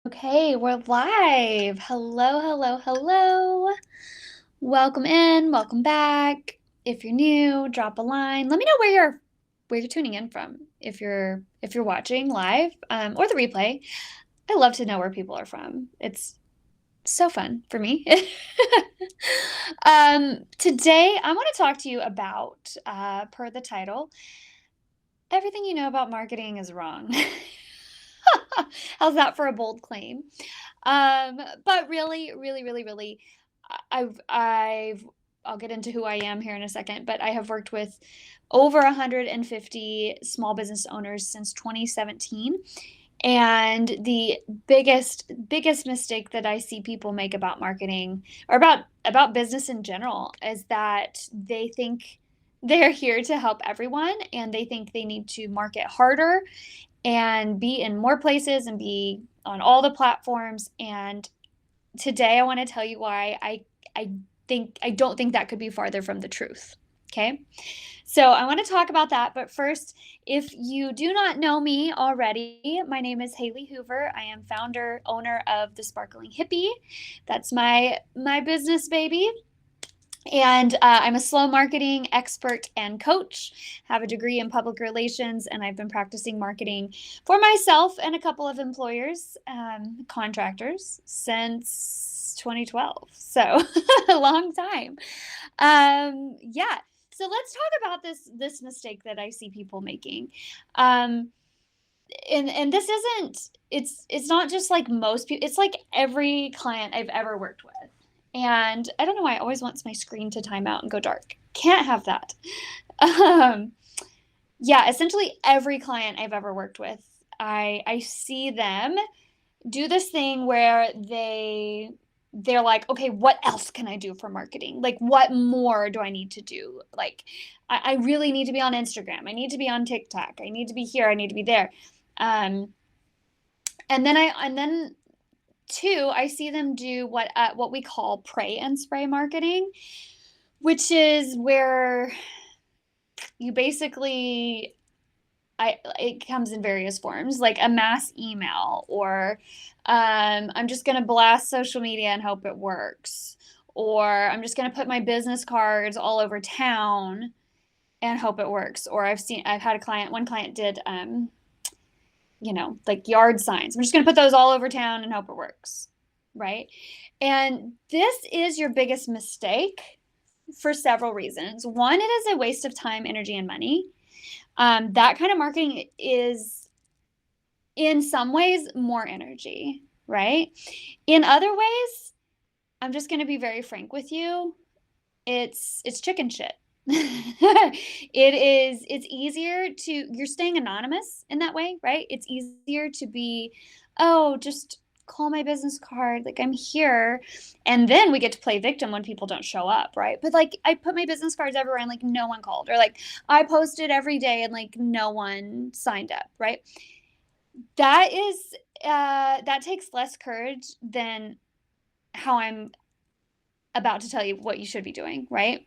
Okay, we're live. Hello, hello, hello. Welcome in, welcome back. If you're new, drop a line. Let me know where you're tuning in from. If you're watching live, or the replay. I love to know where people are from. It's so fun for me. Today I want to talk to you about, per the title, everything you know about marketing is wrong. How's that for a bold claim? But really, really, really, really, I've I'll get into who I am here in a second, but I have worked with over 150 small business owners since 2017. And the biggest mistake that I see people make about marketing or about business in general is that they think they're here to help everyone and they think they need to market harder and be in more places and be on all the platforms. And today I want to tell you why I don't think that could be farther from the truth. Okay. So I want to talk about that. But first, if you do not know me already, my name is Haley Hoover. I am founder, owner of The Sparkling Hippie. That's my business baby. And I'm a slow marketing expert and coach, have a degree in public relations, and I've been practicing marketing for myself and a couple of employers, contractors, since 2012. So a long time. Yeah. So let's talk about this mistake that I see people making. Um, and this isn't it's not just like most people, it's like every client I've ever worked with. And I don't know why it always wants my screen to time out and go dark. Can't have that. Um, yeah, essentially every client I've ever worked with, I see them do this thing where they're like, okay, what else can I do for marketing? Like, what more do I need to do? Like, I really need to be on Instagram. I need to be on TikTok. I need to be here. I need to be there. Um, and then two, I see them do what we call pray and spray marketing, which is where you basically it comes in various forms, like a mass email, or I'm just going to blast social media and hope it works, or I'm just going to put my business cards all over town and hope it works. Or I've had one client did like yard signs. I'm just going to put those all over town and hope it works. Right. And this is your biggest mistake for several reasons. One, it is a waste of time, energy, and money. That kind of marketing is, in some ways, more energy, right? In other ways, I'm just going to be very frank with you. It's chicken shit. It's easier you're staying anonymous in that way, right? It's easier to be, oh, just call my business card, like I'm here. And then we get to play victim when people don't show up, right? But like I put my business cards everywhere and like no one called, or like I posted every day and like no one signed up, right? That takes less courage than how I'm about to tell you what you should be doing, right?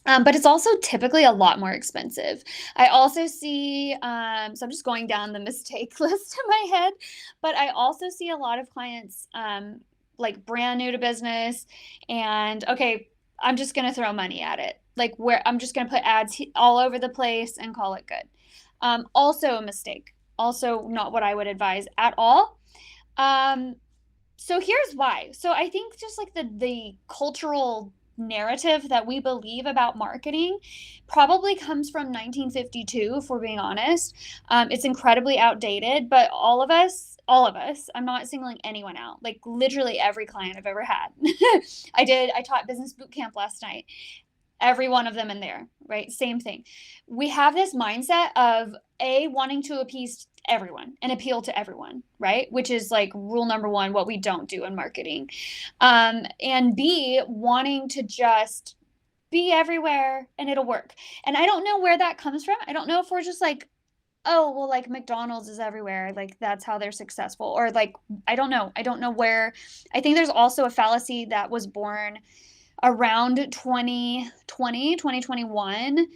But it's also typically a lot more expensive. I also see, so I'm just going down the mistake list in my head, but I also see a lot of clients, like brand new to business, and okay, I'm just going to throw money at it. Like where I'm just going to put ads all over the place and call it good. Also a mistake. Also not what I would advise at all. Um, so here's why. So I think just like the cultural narrative that we believe about marketing probably comes from 1952, if we're being honest. It's incredibly outdated, but all of us, I'm not singling anyone out, like literally every client I've ever had. I taught business boot camp last night. Every one of them in there, right? Same thing. We have this mindset of wanting to appease everyone and appeal to everyone, right? Which is like rule number one, what we don't do in marketing. And B, wanting to just be everywhere and it'll work. And I don't know where that comes from. I don't know if we're just like, oh, well, like McDonald's is everywhere. Like that's how they're successful. Or like, I don't know. I don't know where. I think there's also a fallacy that was born around 2020, 2021,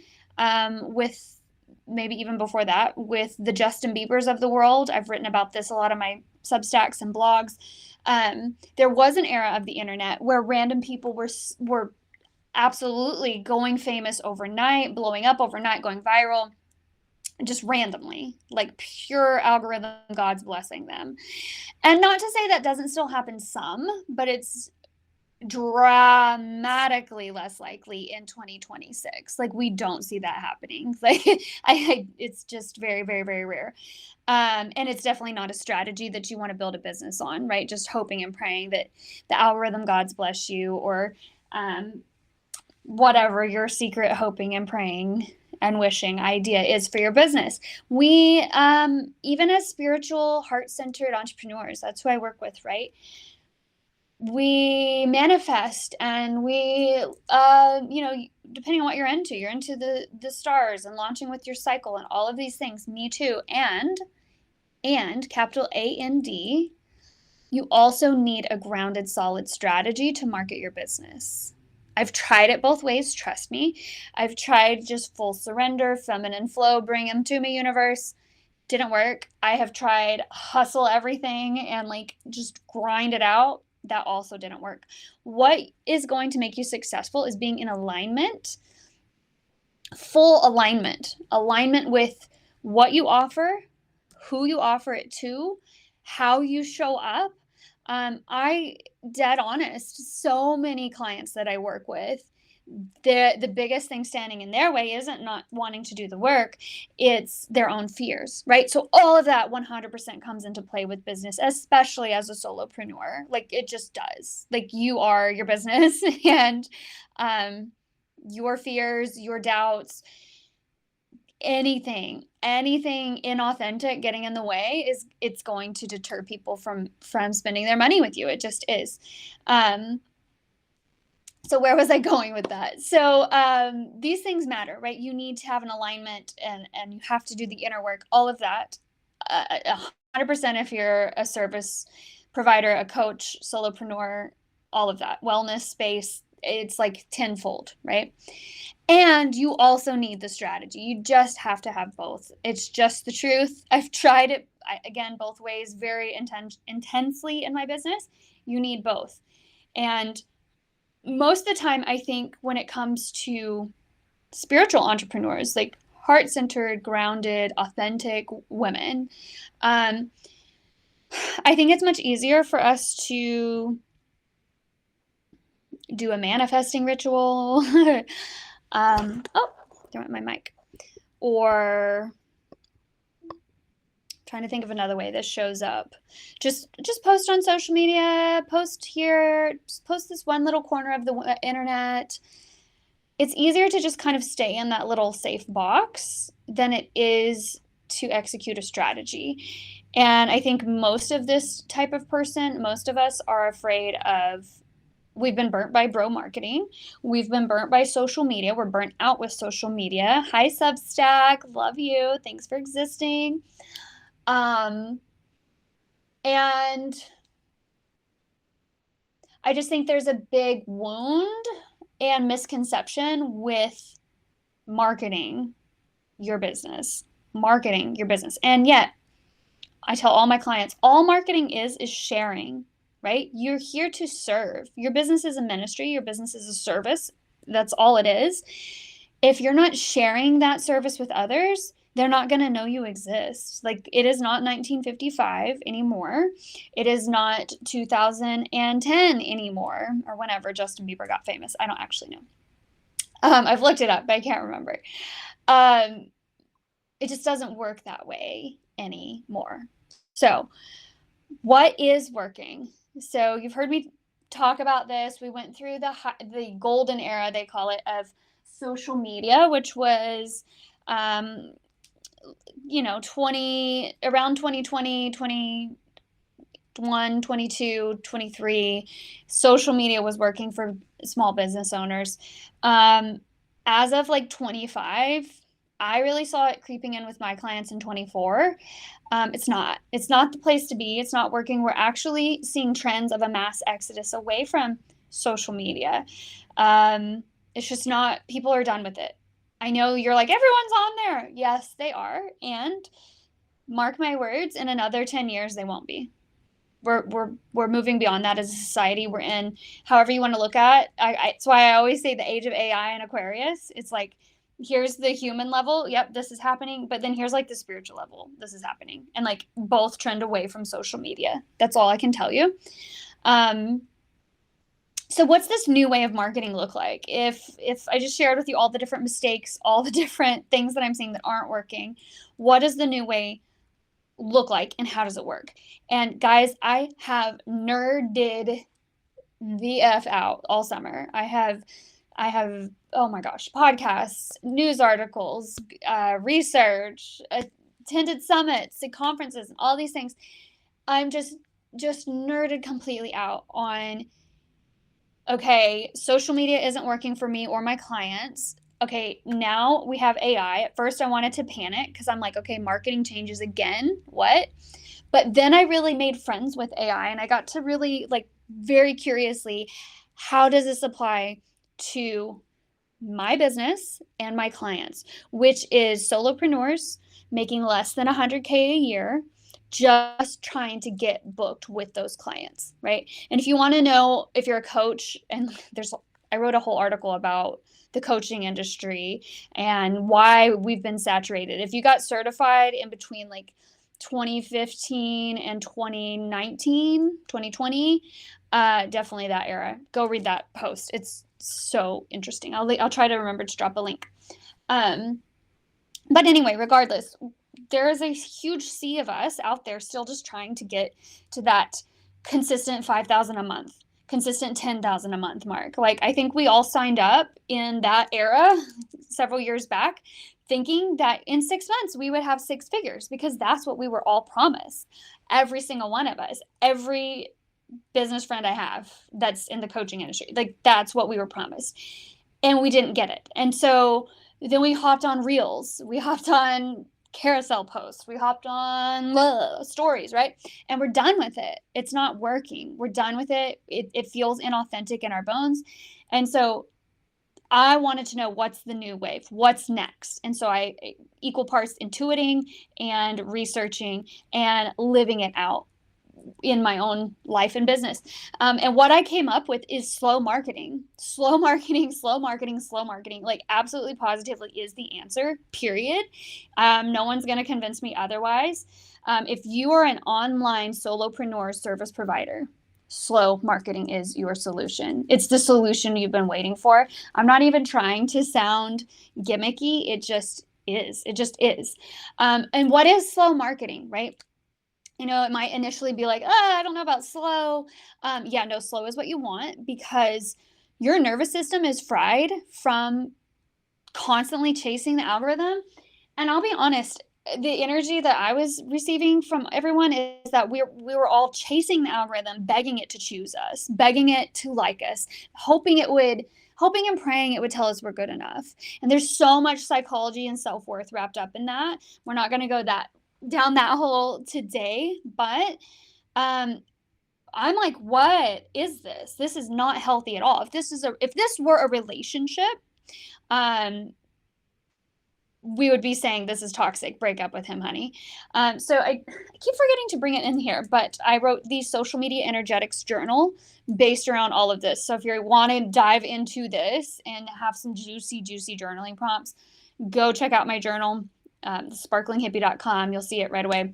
with maybe even before that, with the Justin Biebers of the world. I've written about this a lot on my Substacks and blogs. There was an era of the internet where random people were absolutely going famous overnight, blowing up overnight, going viral, just randomly, like pure algorithm gods blessing them. And not to say that doesn't still happen some, but it's dramatically less likely in 2026. Like, we don't see that happening. Like, it's just very, very, very rare. And it's definitely not a strategy that you want to build a business on, right? Just hoping and praying that the algorithm gods bless you, or whatever your secret hoping and praying and wishing idea is for your business. We, even as spiritual, heart-centered entrepreneurs, that's who I work with, right? We manifest, and we, depending on what you're into the stars and launching with your cycle and all of these things. Me too. And capital A-N-D, you also need a grounded, solid strategy to market your business. I've tried it both ways, trust me. I've tried just full surrender, feminine flow, bring them to me, universe. Didn't work. I have tried hustle everything and like just grind it out. That also didn't work. What is going to make you successful is being in alignment, full alignment with what you offer, who you offer it to, how you show up. I dead honest, so many clients that I work with, the biggest thing standing in their way isn't not wanting to do the work, it's their own fears, right? So all of that 100% comes into play with business, especially as a solopreneur. Like, it just does. Like, you are your business, and your fears, your doubts, anything inauthentic getting in the way it's going to deter people from spending their money with you. It just is. So where was I going with that? So these things matter, right? You need to have an alignment, and you have to do the inner work, all of that. 100% if you're a service provider, a coach, solopreneur, all of that, wellness space, it's like tenfold, right? And you also need the strategy. You just have to have both. It's just the truth. I've tried it, again, both ways, very intensely in my business. You need both. And most of the time, I think when it comes to spiritual entrepreneurs, like heart-centered, grounded, authentic women, I think it's much easier for us to do a manifesting ritual. There went my mic. Or trying to think of another way this shows up. Just post on social media, post here, just post this one little corner of the internet. It's easier to just kind of stay in that little safe box than it is to execute a strategy. And I think most of this type of person, most of us are afraid of, we've been burnt by bro marketing. We've been burnt by social media. We're burnt out with social media. Hi, Substack. Love you. Thanks for existing. And I just think there's a big wound and misconception with marketing your business. And yet, I tell all my clients, all marketing is sharing. Right? You're here to serve. Your business is a ministry. Your business is a service. That's all it is. If you're not sharing that service with others, they're not going to know you exist. Like, it is not 1955 anymore. It is not 2010 anymore, or whenever Justin Bieber got famous. I don't actually know. I've looked it up, but I can't remember. It just doesn't work that way anymore. So what is working? So you've heard me talk about this. We went through the golden era, they call it, of social media, which was, around 2020, 21, 22, 23, social media was working for small business owners. As of like 25, I really saw it creeping in with my clients in 24. It's not the place to be. It's not working. We're actually seeing trends of a mass exodus away from social media. It's just not, people are done with it. I know you're like, everyone's on there. Yes, they are. And mark my words, in another 10 years, they won't be. We're moving beyond that as a society. We're in, however you want to look at. That's why I always say the age of AI and Aquarius. It's like, here's the human level. Yep, this is happening. But then here's like the spiritual level. This is happening. And like both trend away from social media. That's all I can tell you. So what's this new way of marketing look like? If I just shared with you all the different mistakes, all the different things that I'm seeing that aren't working, what does the new way look like and how does it work? And guys, I have nerded the F out all summer. I have, oh my gosh, podcasts, news articles, research, attended summits and conferences and all these things. I'm just nerded completely out on, okay, social media isn't working for me or my clients. Okay, now we have AI. At first I wanted to panic because I'm like, okay, marketing changes again. What? But then I really made friends with AI and I got to really like very curiously, how does this apply to my business and my clients, which is solopreneurs making less than 100K a year, just trying to get booked with those clients, right? And if you want to know, if you're a coach, and I wrote a whole article about the coaching industry and why we've been saturated. If you got certified in between like 2015 and 2019, 2020, definitely that era. Go read that post. It's so interesting. I'll try to remember to drop a link. But anyway, regardless, there is a huge sea of us out there still just trying to get to that consistent 5,000 a month, consistent 10,000 a month mark. Like, I think we all signed up in that era several years back thinking that in 6 months we would have 6 figures because that's what we were all promised. Every single one of us, every business friend I have that's in the coaching industry, like that's what we were promised. And we didn't get it. And so then we hopped on reels, we hopped on carousel posts, we hopped on stories, right? And we're done with it. It's not working. We're done with it. It feels inauthentic in our bones. And so I wanted to know what's the new wave, what's next. And so I equal parts intuiting and researching and living it out in my own life and business. And what I came up with is slow marketing, slow marketing, slow marketing, slow marketing, like absolutely positively is the answer, period. No one's going to convince me otherwise. If you are an online solopreneur service provider, slow marketing is your solution. It's the solution you've been waiting for. I'm not even trying to sound gimmicky. It just is. It just is. And what is slow marketing, right? You know, it might initially be like, oh, I don't know about slow. Yeah, no, slow is what you want because your nervous system is fried from constantly chasing the algorithm. And I'll be honest, the energy that I was receiving from everyone is that we were all chasing the algorithm, begging it to choose us, begging it to like us, hoping and praying it would tell us we're good enough. And there's so much psychology and self-worth wrapped up in that. We're not going to go down that hole today, but I'm like, what is this? This is not healthy at all. If this were a relationship, we would be saying this is toxic, break up with him, honey. So I keep forgetting to bring it in here, but I wrote the social media energetics journal based around all of this. So if you want to dive into this and have some juicy journaling prompts, go check out my journal, sparklinghippie.com. You'll see it right away.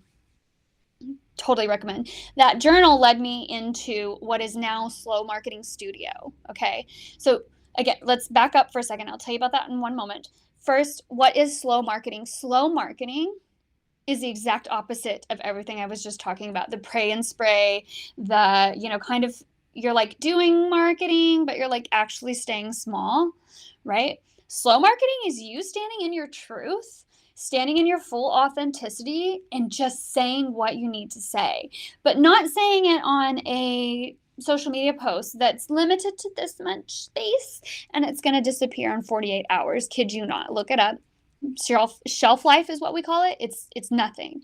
Totally recommend. That journal led me into what is now Slow Marketing Studio. Okay. So again, let's back up for a second. I'll tell you about that in one moment. First, what is slow marketing? Slow marketing is the exact opposite of everything I was just talking about. The pray and spray, kind of, you're like doing marketing, but you're like actually staying small, right? Slow marketing is you standing in your truth, standing in your full authenticity and just saying what you need to say, but not saying it on a social media post that's limited to this much space and it's going to disappear in 48 hours. Kid you not. Look it up. Shelf life is what we call it. It's nothing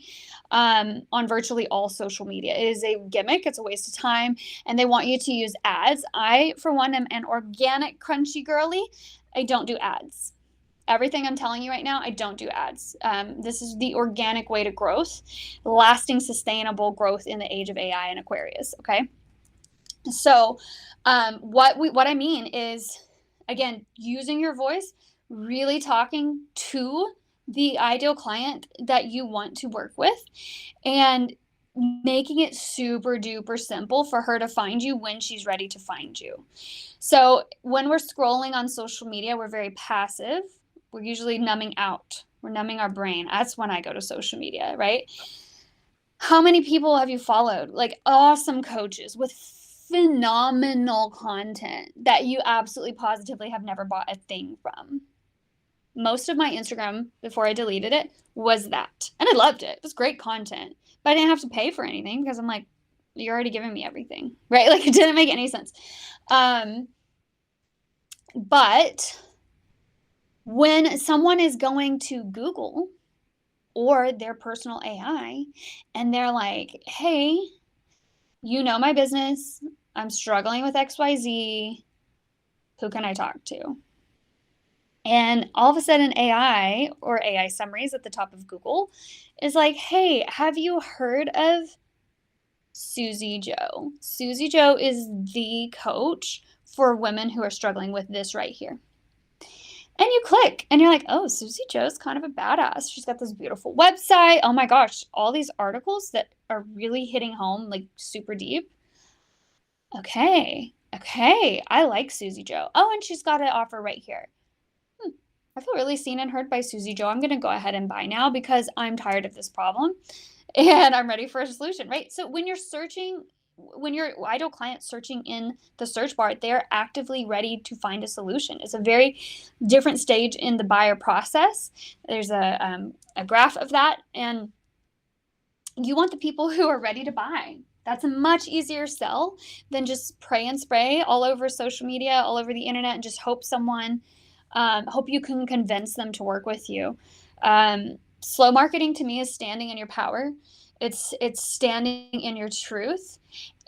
on virtually all social media. It is a gimmick. It's a waste of time. And they want you to use ads. I, for one, am an organic crunchy girly. I don't do ads. Everything I'm telling you right now, I don't do ads. This is the organic way to growth, lasting, sustainable growth in the age of AI and Aquarius. Okay. So, what I mean is, again, using your voice, really talking to the ideal client that you want to work with, and making it super duper simple for her to find you when she's ready to find you. So when we're scrolling on social media, we're very passive. We're usually numbing out. We're numbing our brain. That's when I go to social media, right? How many people have you followed? Like awesome coaches with phenomenal content that you absolutely positively have never bought a thing from. Most of my Instagram before I deleted it was that. And I loved it. It was great content. But I didn't have to pay for anything because I'm like, you're already giving me everything, right? Like it didn't make any sense. But when someone is going to Google or their personal AI and they're like, hey, you know my business, I'm struggling with XYZ, who can I talk to? And all of a sudden AI or AI summaries at the top of Google is like, hey, have you heard of Susie Joe? Susie Joe is the coach for women who are struggling with this right here. And you click and you're like, oh, Susie Joe's kind of a badass. She's got this beautiful website. Oh my gosh, all these articles that are really hitting home, like super deep. Okay, I like Susie Joe. Oh, and she's got an offer right here. I feel really seen and heard by Susie Joe. I'm going to go ahead and buy now because I'm tired of this problem and I'm ready for a solution, right? So when you're searching, when your ideal client's searching in the search bar, they're actively ready to find a solution. It's a very different stage in the buyer process. There's a graph of that, and you want the people who are ready to buy. That's a much easier sell than just pray and spray all over social media, all over the internet, and just hope you can convince them to work with you. Slow marketing to me is standing in your power. It's standing in your truth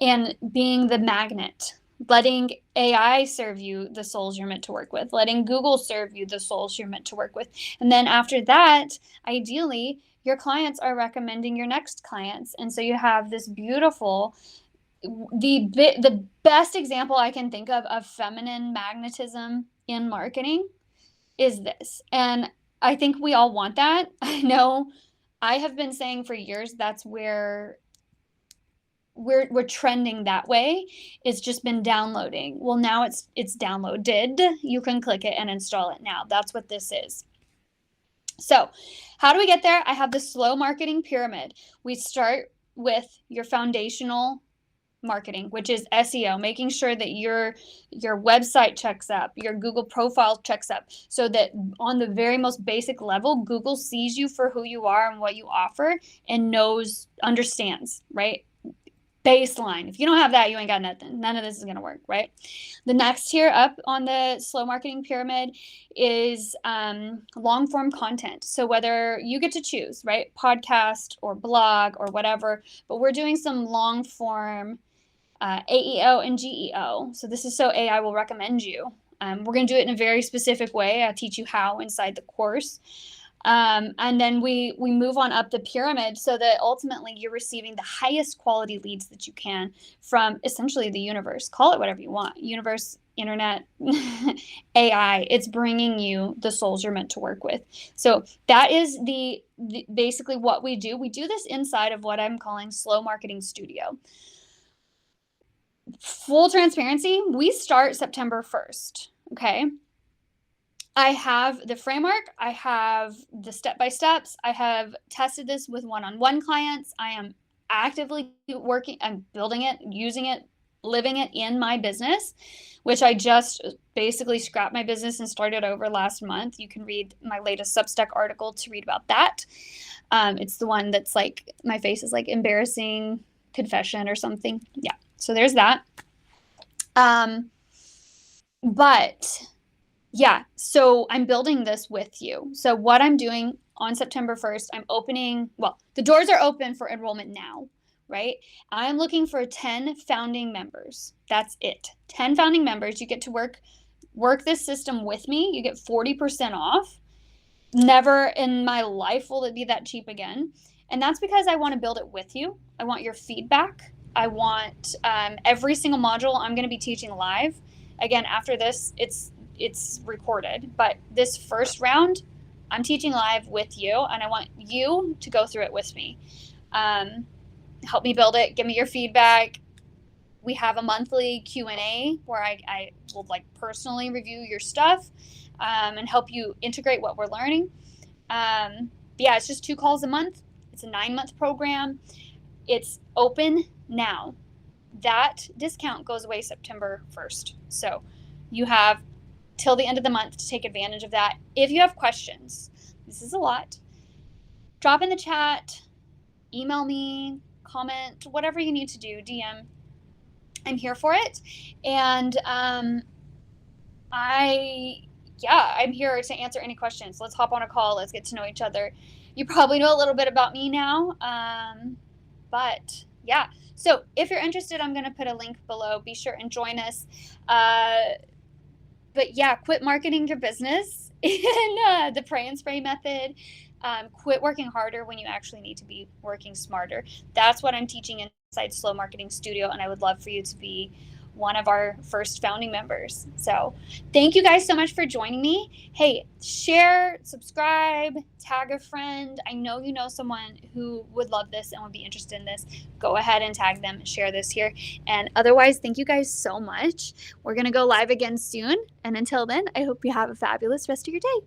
and being the magnet, letting AI serve you the souls you're meant to work with, letting Google serve you the souls you're meant to work with. And then after that, ideally, your clients are recommending your next clients. And so you have this beautiful, the best example I can think of feminine magnetism in marketing is this. And I think we all want that. I know I have been saying for years that's where we're trending that way. It's just been downloading. Well, now it's downloaded. You can click it and install it now. That's what this is. So how do we get there? I have the slow marketing pyramid. We start with your foundational marketing, which is SEO, making sure that your website checks up, your Google profile checks up, so that on the very most basic level, Google sees you for who you are and what you offer and understands, right? Baseline. If you don't have that, you ain't got nothing. None of this is going to work, right? The next tier up on the slow marketing pyramid is long form content. So whether you get to choose, right? Podcast or blog or whatever, but we're doing some long form AEO and GEO. So this is so AI will recommend you. We're going to do it in a very specific way. I'll teach you how inside the course. And then we move on up the pyramid so that ultimately you're receiving the highest quality leads that you can from essentially the universe. Call it whatever you want. Universe, internet, AI. It's bringing you the souls you're meant to work with. So that is the basically what we do. We do this inside of what I'm calling Slow Marketing Studio. Full transparency, we start September 1st. Okay. I have the framework. I have the step-by-steps. I have tested this with one-on-one clients. I am actively working and building it, using it, living it in my business, which I just basically scrapped my business and started over last month. You can read my latest Substack article to read about that. It's the one that's like, my face is like embarrassing confession or something. Yeah. So there's that. But yeah, so I'm building this with you. So what I'm doing on September 1st, I'm opening, well, the doors are open for enrollment now, right? I'm looking for 10 founding members. That's it. 10 founding members. You get to work this system with me. You get 40% off. Never in my life will it be that cheap again. And that's because I want to build it with you. I want your feedback. I want every single module I'm going to be teaching live. Again, after this, it's recorded, but this first round, I'm teaching live with you, and I want you to go through it with me. Help me build it. Give me your feedback. We have a monthly Q&A where I will like personally review your stuff and help you integrate what we're learning. Yeah, it's just 2 calls a month. It's a 9-month program. It's open now. That discount goes away September 1st. So you have till the end of the month to take advantage of that. If you have questions, this is a lot, drop in the chat, email me, comment, whatever you need to do, DM. I'm here for it. And I'm here to answer any questions. Let's hop on a call. Let's get to know each other. You probably know a little bit about me now. But yeah, so if you're interested, I'm going to put a link below. Be sure and join us. But yeah, quit marketing your business in the pray and spray method. Quit working harder when you actually need to be working smarter. That's what I'm teaching inside Slow Marketing Studio, and I would love for you to be one of our first founding members. So thank you guys so much for joining me. Hey, share, subscribe, tag a friend. I know you know someone who would love this and would be interested in this. Go ahead and tag them and share this here. And otherwise, thank you guys so much. We're going to go live again soon. And until then, I hope you have a fabulous rest of your day.